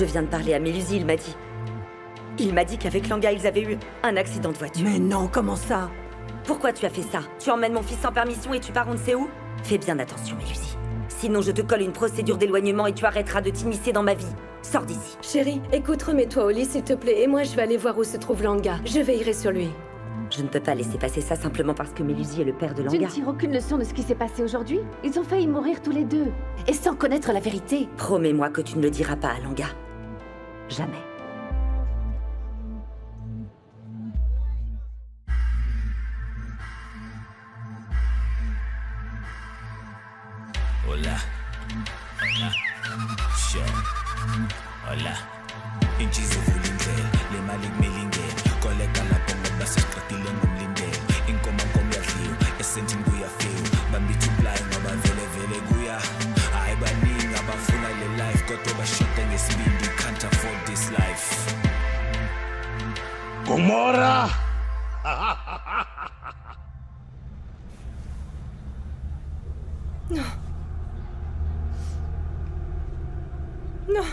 Je viens de parler à Mélusi, il m'a dit. Il m'a dit qu'avec Langa, ils avaient eu un accident de voiture. Mais non, comment ça? Pourquoi tu as fait ça? Tu emmènes mon fils sans permission et tu pars on ne sait où? Fais bien attention, Mélusi. Sinon, je te colle une procédure d'éloignement et tu arrêteras de t'immiscer dans ma vie. Sors d'ici. Chérie, écoute, remets-toi au lit, s'il te plaît, et moi, je vais aller voir où se trouve Langa. Je veillerai sur lui. Je ne peux pas laisser passer ça simplement parce que Mélusi est le père de Tu Langa. ne tires aucune leçon de ce qui s'est passé aujourd'hui? Ils ont failli mourir tous les deux. Et sans connaître la vérité. Promets-moi que tu ne le diras pas à Langa. Jamais. Hola. Hola. Sure. Hola. Inchizi vulindlela, le mali kumilingela. Koleka lapho ngoba sesiqedile ngomlindela. Inkomo yadliwa, esentini kuyafika. Bambithi uplayi ngoba vele kuya. Hayi baningi abafuna le life kodwa bashoda ngesibindi. Can't afford this life. Gomorra! Non. Non.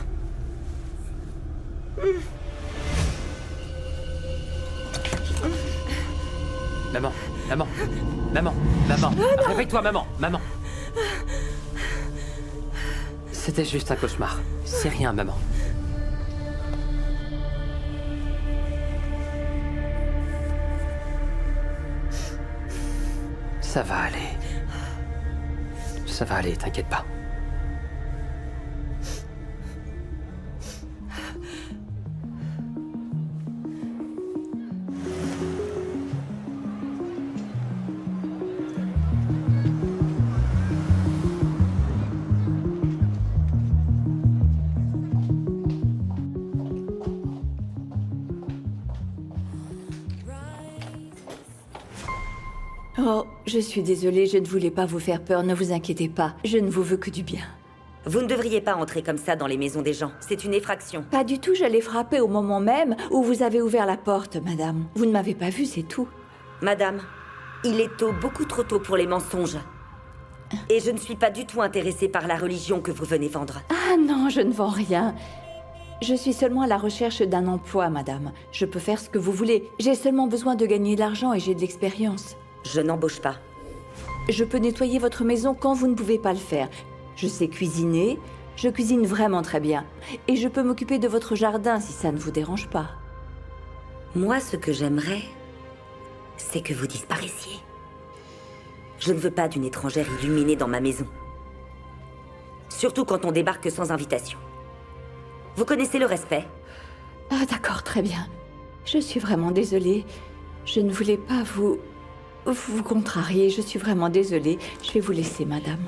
Maman, réveille-toi, maman. C'était juste un cauchemar. C'est rien, maman. Ça va aller. Ça va aller, t'inquiète pas. Oh, je suis désolée, je ne voulais pas vous faire peur, ne vous inquiétez pas. Je ne vous veux que du bien. Vous ne devriez pas entrer comme ça dans les maisons des gens. C'est une effraction. Pas du tout, j'allais frapper au moment même où vous avez ouvert la porte, madame. Vous ne m'avez pas vue, c'est tout. Madame, il est tôt, beaucoup trop tôt pour les mensonges. Et je ne suis pas du tout intéressée par la religion que vous venez vendre. Ah non, je ne vends rien. Je suis seulement à la recherche d'un emploi, madame. Je peux faire ce que vous voulez. J'ai seulement besoin de gagner de l'argent et j'ai de l'expérience. Je n'embauche pas. Je peux nettoyer votre maison quand vous ne pouvez pas le faire. Je sais cuisiner, je cuisine vraiment très bien. Et je peux m'occuper de votre jardin si ça ne vous dérange pas. Moi, ce que j'aimerais, c'est que vous disparaissiez. Je ne veux pas d'une étrangère illuminée dans ma maison. Surtout quand on débarque sans invitation. Vous connaissez le respect? Ah d'accord, très bien. Je suis vraiment désolée. Je ne voulais pas vous contrarier. Je suis vraiment désolée. Je vais vous laisser, madame.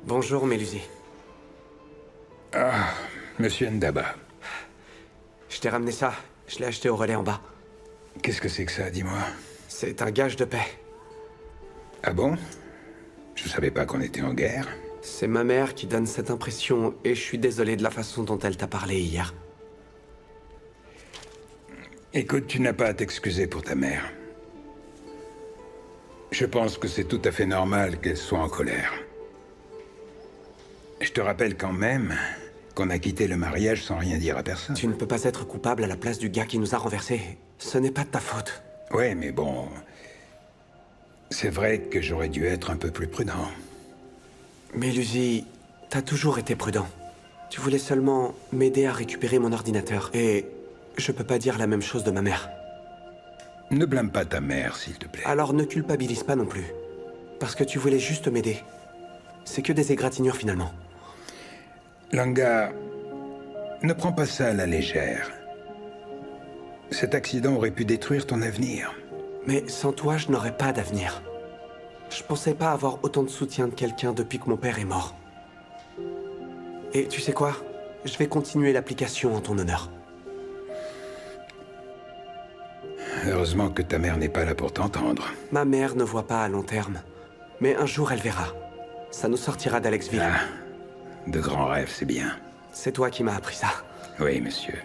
Bonjour, Mélusi. Ah, monsieur Ndaba. Je t'ai ramené ça. Je l'ai acheté au relais en bas. Qu'est-ce que c'est que ça, dis-moi? C'est un gage de paix. Ah bon? Je savais pas qu'on était en guerre. C'est ma mère qui donne cette impression, et je suis désolé de la façon dont elle t'a parlé hier. Écoute, tu n'as pas à t'excuser pour ta mère. Je pense que c'est tout à fait normal qu'elle soit en colère. Je te rappelle quand même qu'on a quitté le mariage sans rien dire à personne. Tu ne peux pas être coupable à la place du gars qui nous a renversés. Ce n'est pas de ta faute. Ouais, mais bon... C'est vrai que j'aurais dû être un peu plus prudent. Mélusi, t'as toujours été prudent. Tu voulais seulement m'aider à récupérer mon ordinateur. Et je peux pas dire la même chose de ma mère. Ne blâme pas ta mère, s'il te plaît. Alors ne culpabilise pas non plus. Parce que tu voulais juste m'aider. C'est que des égratignures finalement. Langa, ne prends pas ça à la légère. Cet accident aurait pu détruire ton avenir. Mais sans toi, je n'aurais pas d'avenir. Je pensais pas avoir autant de soutien de quelqu'un depuis que mon père est mort. Et tu sais quoi? Je vais continuer l'application en ton honneur. Heureusement que ta mère n'est pas là pour t'entendre. Ma mère ne voit pas à long terme. Mais un jour, elle verra. Ça nous sortira d'Alexville. Ah, De grands rêves, c'est bien. C'est toi qui m'as appris ça. Oui, monsieur.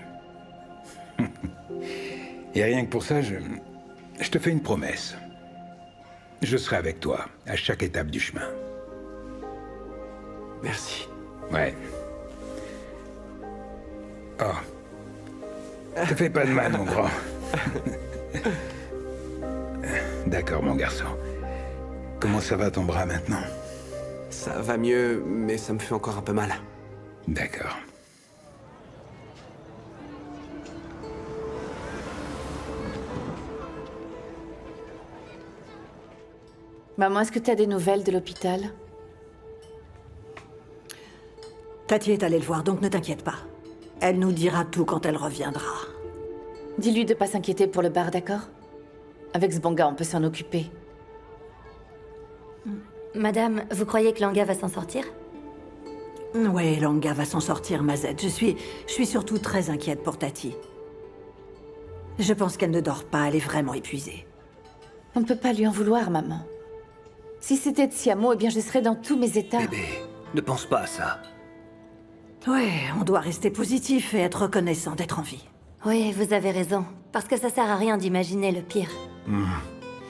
Et rien que pour ça, je te fais une promesse. Je serai avec toi, à chaque étape du chemin. Merci. Ouais. Oh. Te fais pas de mal, mon grand. D'accord, mon garçon. Comment ça va ton bras maintenant? Ça va mieux, mais ça me fait encore un peu mal. D'accord. Maman, est-ce que tu as des nouvelles de l'hôpital? Tati est allée le voir, donc ne t'inquiète pas. Elle nous dira tout quand elle reviendra. Dis-lui de pas s'inquiéter pour le bar, d'accord? Avec ce bon gars, on peut s'en occuper. Madame, vous croyez que Langa va s'en sortir? Ouais, Langa va s'en sortir, Mazette. Je suis surtout très inquiète pour Tati. Je pense qu'elle ne dort pas, elle est vraiment épuisée. On ne peut pas lui en vouloir, maman. Si c'était de Siamo, eh bien je serais dans tous mes états. Bébé, ne pense pas à ça. Ouais, on doit rester positif et être reconnaissant d'être en vie. Oui, vous avez raison. Parce que ça sert à rien d'imaginer le pire.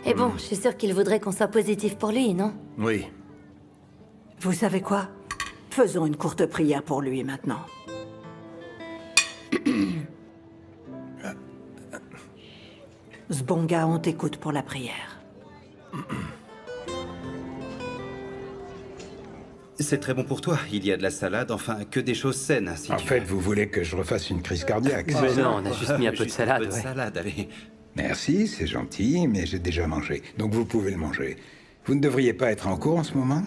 Et bon, je suis sûre qu'il voudrait qu'on soit positif pour lui, non? Oui. Vous savez quoi? Faisons une courte prière pour lui maintenant. Sbonga, on t'écoute pour la prière. C'est très bon pour toi. Il y a de la salade, enfin, que des choses saines. Si En tu fait, veux. vous voulez que je refasse une crise cardiaque? Mais non, on a juste mis un peu de Juste salade, Un peu de ouais. salade, allez. Merci, c'est gentil, mais j'ai déjà mangé. Donc vous pouvez le manger. Vous ne devriez pas être en cours en ce moment?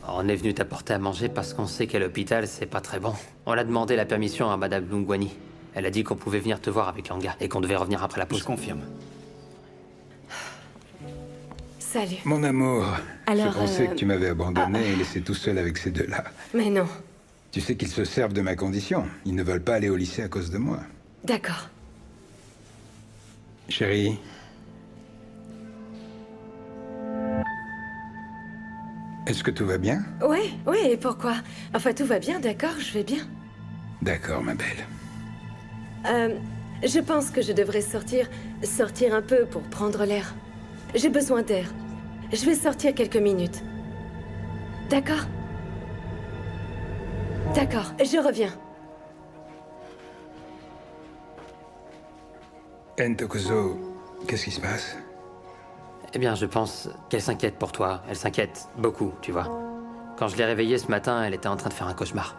On est venu t'apporter à manger parce qu'on sait qu'à l'hôpital, c'est pas très bon. On a demandé la permission à Madame Lungwani. Elle a dit qu'on pouvait venir te voir avec Langa et qu'on devait revenir après la pause. Je confirme. Salut. Mon amour, Alors, je pensais que tu m'avais abandonné et laissé tout seul avec ces deux-là. Mais non. Tu sais qu'ils se servent de ma condition. Ils ne veulent pas aller au lycée à cause de moi. D'accord. Chérie. Est-ce que tout va bien? Oui, oui, et pourquoi? Enfin, tout va bien, d'accord, je vais bien. D'accord, ma belle. Je pense que je devrais sortir un peu pour prendre l'air. J'ai besoin d'air. Je vais sortir quelques minutes. D'accord? D'accord, je reviens. Ntokozo, qu'est-ce qui se passe? Eh bien, je pense qu'elle s'inquiète pour toi. Elle s'inquiète beaucoup, tu vois. Quand je l'ai réveillée ce matin, elle était en train de faire un cauchemar.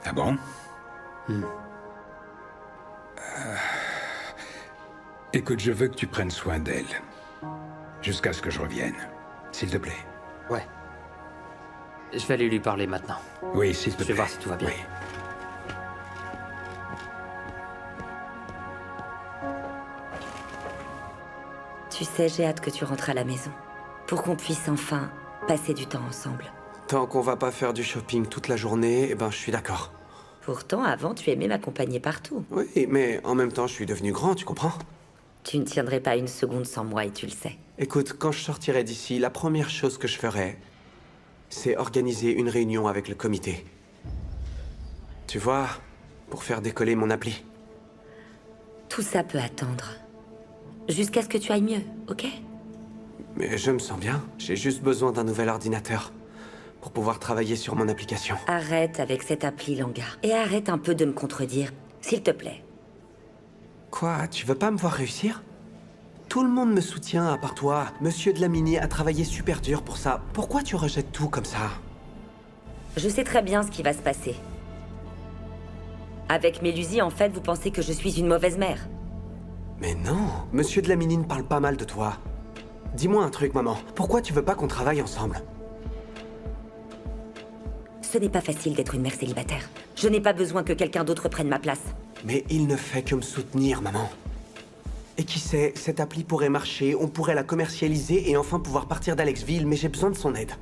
Ah bon? Écoute, je veux que tu prennes soin d'elle. Jusqu'à ce que je revienne. S'il te plaît. Ouais. Je vais aller lui parler maintenant. Oui, s'il te plaît. Je vais voir si tout va bien. Oui. Tu sais, j'ai hâte que tu rentres à la maison. Pour qu'on puisse enfin passer du temps ensemble. Tant qu'on va pas faire du shopping toute la journée, eh ben je suis d'accord. Pourtant, avant, tu aimais m'accompagner partout. Oui, mais en même temps, je suis devenu grand, tu comprends? Tu ne tiendrais pas une seconde sans moi et tu le sais. Écoute, quand je sortirai d'ici, la première chose que je ferai, c'est organiser une réunion avec le comité. Tu vois, pour faire décoller mon appli. Tout ça peut attendre. Jusqu'à ce que tu ailles mieux, ok? Mais je me sens bien. J'ai juste besoin d'un nouvel ordinateur pour pouvoir travailler sur mon application. Arrête avec cette appli Langa. Et arrête un peu de me contredire, s'il te plaît. Quoi? Tu veux pas me voir réussir? Tout le monde me soutient à part toi. Monsieur Dlamini a travaillé super dur pour ça. Pourquoi tu rejettes tout comme ça? Je sais très bien ce qui va se passer. Avec Mélusie, en fait, vous pensez que je suis une mauvaise mère. Mais non, Monsieur Dlamini ne parle pas mal de toi. Dis-moi un truc, maman. Pourquoi tu veux pas qu'on travaille ensemble? Ce n'est pas facile d'être une mère célibataire. Je n'ai pas besoin que quelqu'un d'autre prenne ma place. Mais il ne fait que me soutenir, maman. Et qui sait, cette appli pourrait marcher, on pourrait la commercialiser et enfin pouvoir partir d'Alexville, mais j'ai besoin de son aide.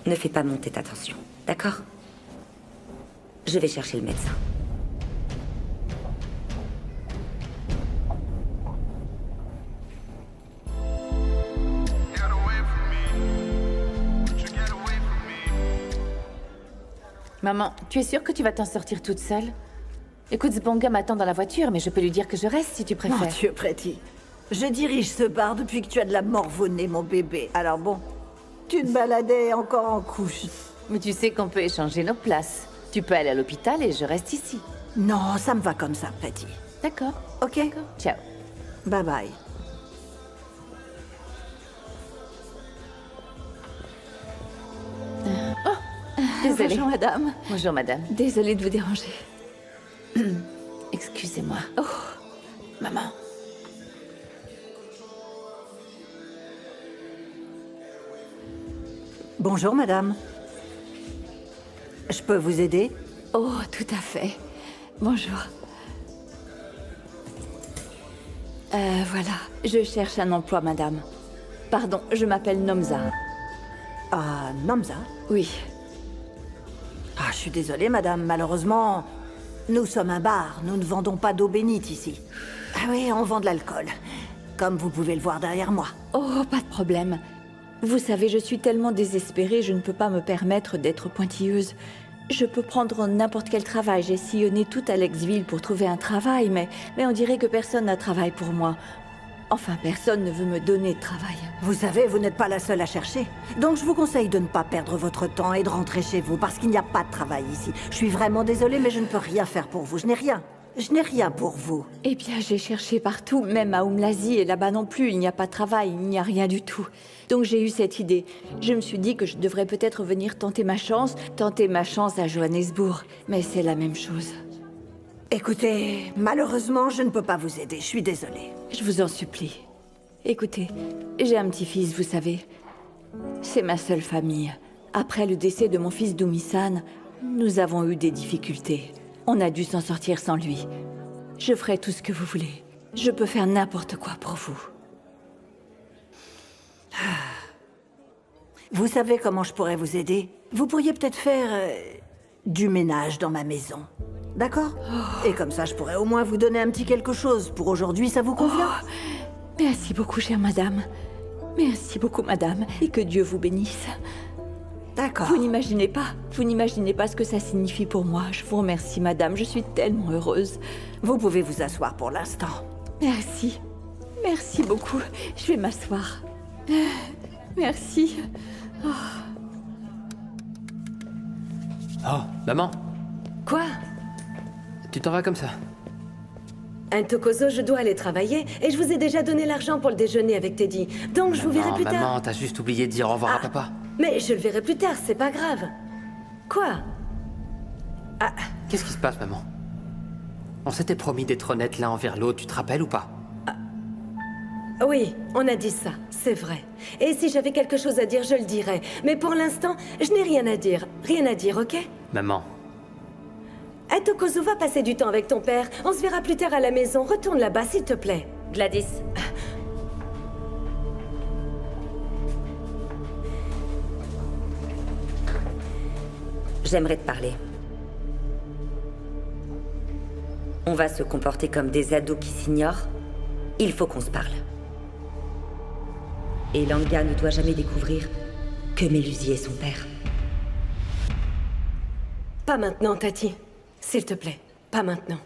Ne fais pas monter ta tension, d'accord? Je vais chercher le médecin. Maman, tu es sûre que tu vas t'en sortir toute seule? Écoute, ce bon gars m'attend dans la voiture, mais je peux lui dire que je reste si tu préfères. Mon Dieu, Pretty. Je dirige ce bar depuis que tu as de la morve au nez, mon bébé. Alors bon, tu te baladais encore en couche. Mais tu sais qu'on peut échanger nos places. Tu peux aller à l'hôpital et je reste ici. Non, ça me va comme ça, Pretty. D'accord. Ok? Ciao. Bye bye. Désolée. Bonjour, madame. Bonjour, madame. Désolée de vous déranger. Excusez-moi. Oh, Maman. Bonjour, madame. Je peux vous aider? oh, tout à fait. Bonjour. Voilà, je cherche un emploi, madame. Pardon, je m'appelle Nomza. Ah, Nomza? Oui. Ah, je suis désolée, madame. Malheureusement, nous sommes un bar. Nous ne vendons pas d'eau bénite ici. Ah oui, on vend de l'alcool. Comme vous pouvez le voir derrière moi. Oh, pas de problème. Vous savez, je suis tellement désespérée, je ne peux pas me permettre d'être pointilleuse. Je peux prendre n'importe quel travail. J'ai sillonné toute Alexville pour trouver un travail, mais on dirait que personne n'a de travail pour moi. Enfin, personne ne veut me donner de travail. Vous savez, vous n'êtes pas la seule à chercher. Donc je vous conseille de ne pas perdre votre temps et de rentrer chez vous, parce qu'il n'y a pas de travail ici. Je suis vraiment désolée, mais je ne peux rien faire pour vous. Je n'ai rien. Je n'ai rien pour vous. Eh bien, j'ai cherché partout, même à Oumlazi, et là-bas non plus, il n'y a pas de travail, il n'y a rien du tout. Donc j'ai eu cette idée. Je me suis dit que je devrais peut-être venir tenter ma chance à Johannesburg. Mais c'est la même chose. Écoutez, malheureusement, je ne peux pas vous aider. Je suis désolée. Je vous en supplie. Écoutez, j'ai un petit-fils, vous savez. C'est ma seule famille. Après le décès de mon fils Doumissan, nous avons eu des difficultés. On a dû s'en sortir sans lui. Je ferai tout ce que vous voulez. Je peux faire n'importe quoi pour vous. Vous savez comment je pourrais vous aider? Vous pourriez peut-être faire du ménage dans ma maison. D'accord? Et comme ça, je pourrais au moins vous donner un petit quelque chose. Pour aujourd'hui, ça vous convient? Merci beaucoup, chère madame. Merci beaucoup, madame. Et que Dieu vous bénisse. D'accord. Vous n'imaginez pas ce que ça signifie pour moi. Je vous remercie, madame. Je suis tellement heureuse. Vous pouvez vous asseoir pour l'instant. Merci. Merci beaucoup. Je vais m'asseoir. Merci. Oh, maman, Quoi? tu t'en vas comme ça? Ntokozo, je dois aller travailler et je vous ai déjà donné l'argent pour le déjeuner avec Teddy. Donc je vous verrai plus tard. Maman, t'as juste oublié de dire au revoir à papa. Mais je le verrai plus tard, c'est pas grave. Quoi? Qu'est-ce qui se passe, maman? On s'était promis d'être honnêtes l'un envers l'autre, tu te rappelles ou pas? Oui, on a dit ça, c'est vrai. Et si j'avais quelque chose à dire, je le dirais. Mais pour l'instant, je n'ai rien à dire. Rien à dire, ok? Maman, Ntokozo, va passer du temps avec ton père. On se verra plus tard à la maison. Retourne là-bas, s'il te plaît. Gladys. J'aimerais te parler. On va se comporter comme des ados qui s'ignorent. Il faut qu'on se parle. Et Langa ne doit jamais découvrir que Mélusier est son père. Pas maintenant, Tati. S'il te plaît, pas maintenant.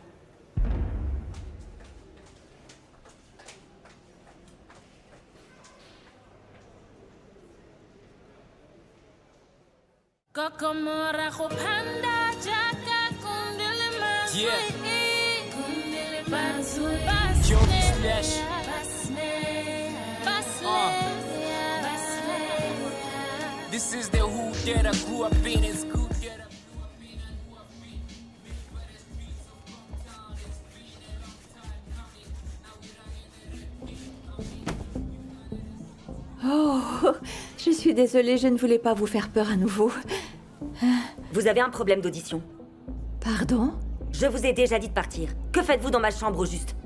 This is the who that I grew up in. It's good that I Oh, je suis désolée, je ne voulais pas vous faire peur à nouveau. Vous avez un problème d'audition. Pardon? Je vous ai déjà dit de partir. Que faites-vous dans ma chambre au juste?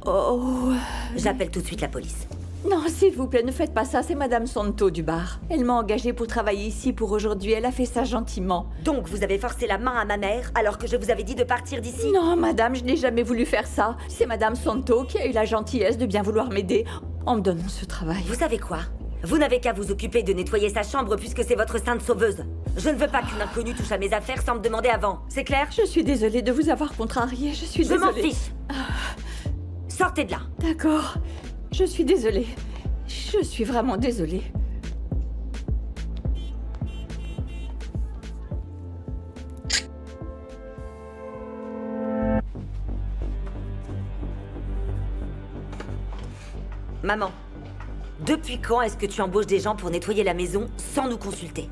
Oh... J'appelle tout de suite la police. Non, s'il vous plaît, ne faites pas ça, c'est Madame Santo du bar. Elle m'a engagée pour travailler ici pour aujourd'hui, elle a fait ça gentiment. Donc vous avez forcé la main à ma mère alors que je vous avais dit de partir d'ici? Non, madame, je n'ai jamais voulu faire ça. C'est Madame Santo qui a eu la gentillesse de bien vouloir m'aider en me donnant ce travail. Vous savez quoi? Vous n'avez qu'à vous occuper de nettoyer sa chambre puisque c'est votre sainte sauveuse. Je ne veux pas qu'une inconnue touche à mes affaires sans me demander avant. C'est clair? Je suis désolée de vous avoir contrarié, je suis Je m'en désolée. fiche. Sortez de là. D'accord. Je suis désolée. Je suis vraiment désolée. Maman, depuis quand est-ce que tu embauches des gens pour nettoyer la maison sans nous consulter?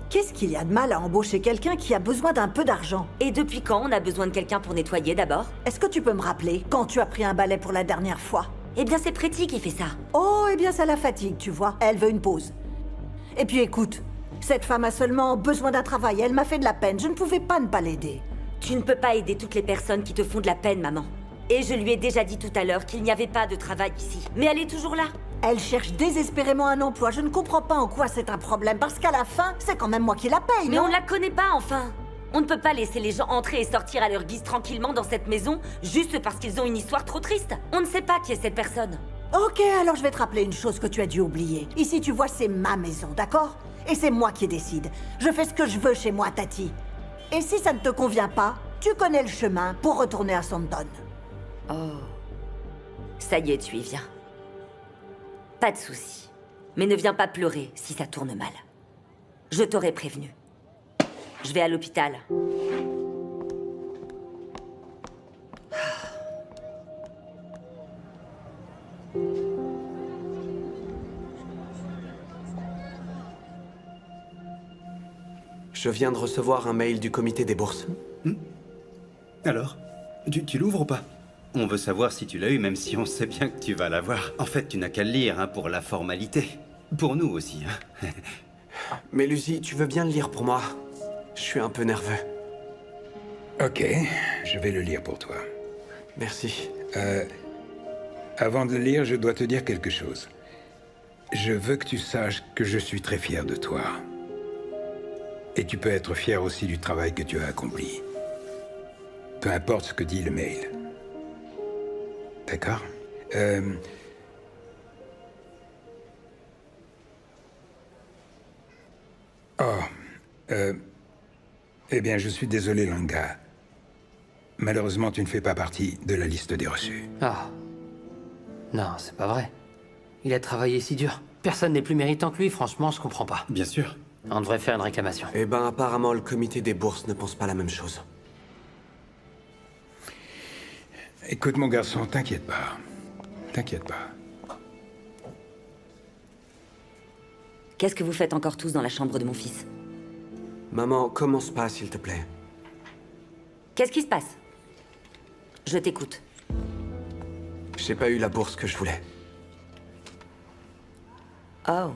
Qu'est-ce qu'il y a de mal à embaucher quelqu'un qui a besoin d'un peu d'argent? Et depuis quand on a besoin de quelqu'un pour nettoyer d'abord? Est-ce que tu peux me rappeler quand tu as pris un balai pour la dernière fois? Eh bien, c'est Pretty qui fait ça. Oh, eh bien ça la fatigue, tu vois. Elle veut une pause. Et puis écoute, cette femme a seulement besoin d'un travail. Elle m'a fait de la peine. Je ne pouvais pas ne pas l'aider. Tu ne peux pas aider toutes les personnes qui te font de la peine, maman. Et je lui ai déjà dit tout à l'heure qu'il n'y avait pas de travail ici. Mais elle est toujours là. Elle cherche désespérément un emploi. Je ne comprends pas en quoi c'est un problème. Parce qu'à la fin, c'est quand même moi qui la paye, Mais non? on la connaît pas, enfin. On ne peut pas laisser les gens entrer et sortir à leur guise tranquillement dans cette maison juste parce qu'ils ont une histoire trop triste. On ne sait pas qui est cette personne. Ok, alors je vais te rappeler une chose que tu as dû oublier. Ici, tu vois, c'est ma maison, d'accord? Et c'est moi qui décide. Je fais ce que je veux chez moi, Tati. Et si ça ne te convient pas, tu connais le chemin pour retourner à Sandton. Oh. Ça y est, tu y viens. Pas de souci. Mais ne viens pas pleurer si ça tourne mal. Je t'aurais prévenu. Je vais à l'hôpital. Je viens de recevoir un mail du comité des bourses. Alors, tu l'ouvres ou pas? On veut savoir si tu l'as eu, même si on sait bien que tu vas l'avoir. En fait, tu n'as qu'à le lire, hein, pour la formalité. Pour nous aussi, hein. Mais Lucy, tu veux bien le lire pour moi? Je suis un peu nerveux. Ok, je vais le lire pour toi. Merci. Avant de le lire, je dois te dire quelque chose. Je veux que tu saches que je suis très fier de toi. Et tu peux être fier aussi du travail que tu as accompli. Peu importe ce que dit le mail. D'accord? Eh bien, je suis désolé, Langa. Malheureusement, tu ne fais pas partie de la liste des reçus. Ah. Non, c'est pas vrai. Il a travaillé si dur. Personne n'est plus méritant que lui, franchement, je comprends pas. Bien sûr. On devrait faire une réclamation. Eh ben, apparemment, le comité des bourses ne pense pas la même chose. Écoute, mon garçon, t'inquiète pas. T'inquiète pas. Qu'est-ce que vous faites encore tous dans la chambre de mon fils? Maman, commence pas, s'il te plaît. Qu'est-ce qui se passe? Je t'écoute. J'ai pas eu la bourse que je voulais. Oh.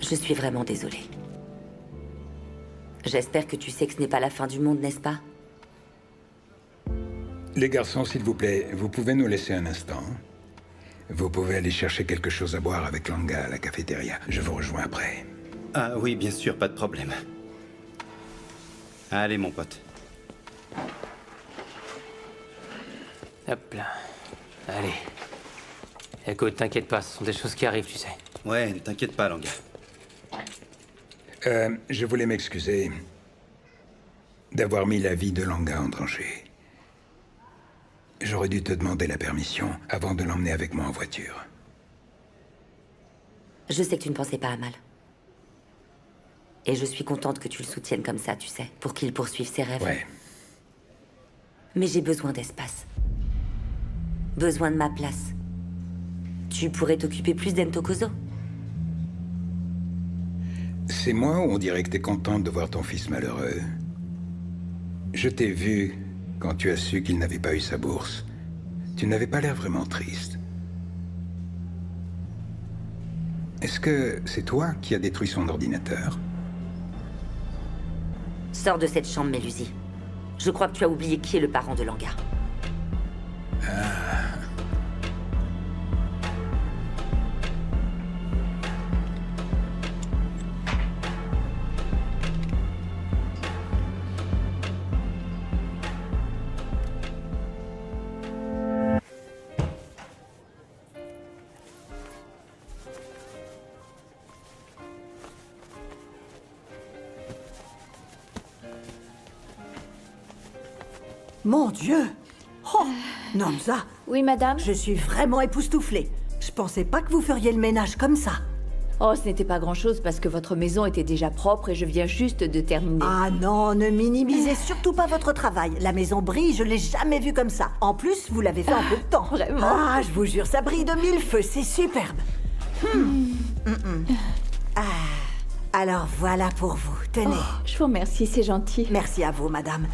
Je suis vraiment désolée. J'espère que tu sais que ce n'est pas la fin du monde, n'est-ce pas? Les garçons, s'il vous plaît, vous pouvez nous laisser un instant. Vous pouvez aller chercher quelque chose à boire avec Langa à la cafétéria. Je vous rejoins après. Ah oui, bien sûr, pas de problème. Allez, mon pote. Hop là. Allez. Écoute, t'inquiète pas, ce sont des choses qui arrivent, tu sais. Ouais, ne t'inquiète pas, Langa. Je voulais m'excuser d'avoir mis la vie de Langa en danger. J'aurais dû te demander la permission avant de l'emmener avec moi en voiture. Je sais que tu ne pensais pas à mal. Et je suis contente que tu le soutiennes comme ça, tu sais, pour qu'il poursuive ses rêves. Ouais. Mais j'ai besoin d'espace. Besoin de ma place. Tu pourrais t'occuper plus d'Entokozo. C'est moi ou on dirait que t'es contente de voir ton fils malheureux? Je t'ai vu quand tu as su qu'il n'avait pas eu sa bourse. Tu n'avais pas l'air vraiment triste. Est-ce que c'est toi qui as détruit son ordinateur? Sors de cette chambre, Mélusie. Je crois que tu as oublié qui est le parent de Langa. Mon Dieu! Oh, Namza, Oui, madame? je suis vraiment époustouflée. Je pensais pas que vous feriez le ménage comme ça. Oh, ce n'était pas grand-chose parce que votre maison était déjà propre et je viens juste de terminer. Ah non, ne minimisez surtout pas votre travail. La maison brille, je l'ai jamais vue comme ça. En plus, vous l'avez fait en peu de temps. Vraiment? Ah, je vous jure, ça brille de mille feux, c'est superbe. Ah, alors voilà pour vous, tenez. Je vous remercie, c'est gentil. Merci à vous, madame.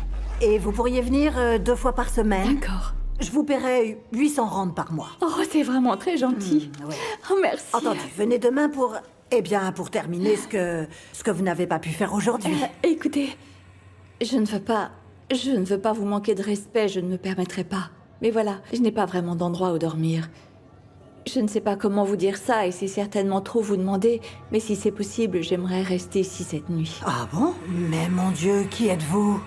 Et vous pourriez venir 2 fois par semaine. D'accord. Je vous paierai 800 rand par mois. Oh, c'est vraiment très gentil. Ouais. Oh, merci. Entendu, venez demain pour... Eh bien, pour terminer ce que vous n'avez pas pu faire aujourd'hui. Écoutez, je ne veux pas vous manquer de respect, je ne me permettrai pas. Mais voilà, je n'ai pas vraiment d'endroit où dormir. Je ne sais pas comment vous dire ça et c'est certainement trop vous demander, mais si c'est possible, j'aimerais rester ici cette nuit. Ah bon? Mais mon Dieu, qui êtes-vous?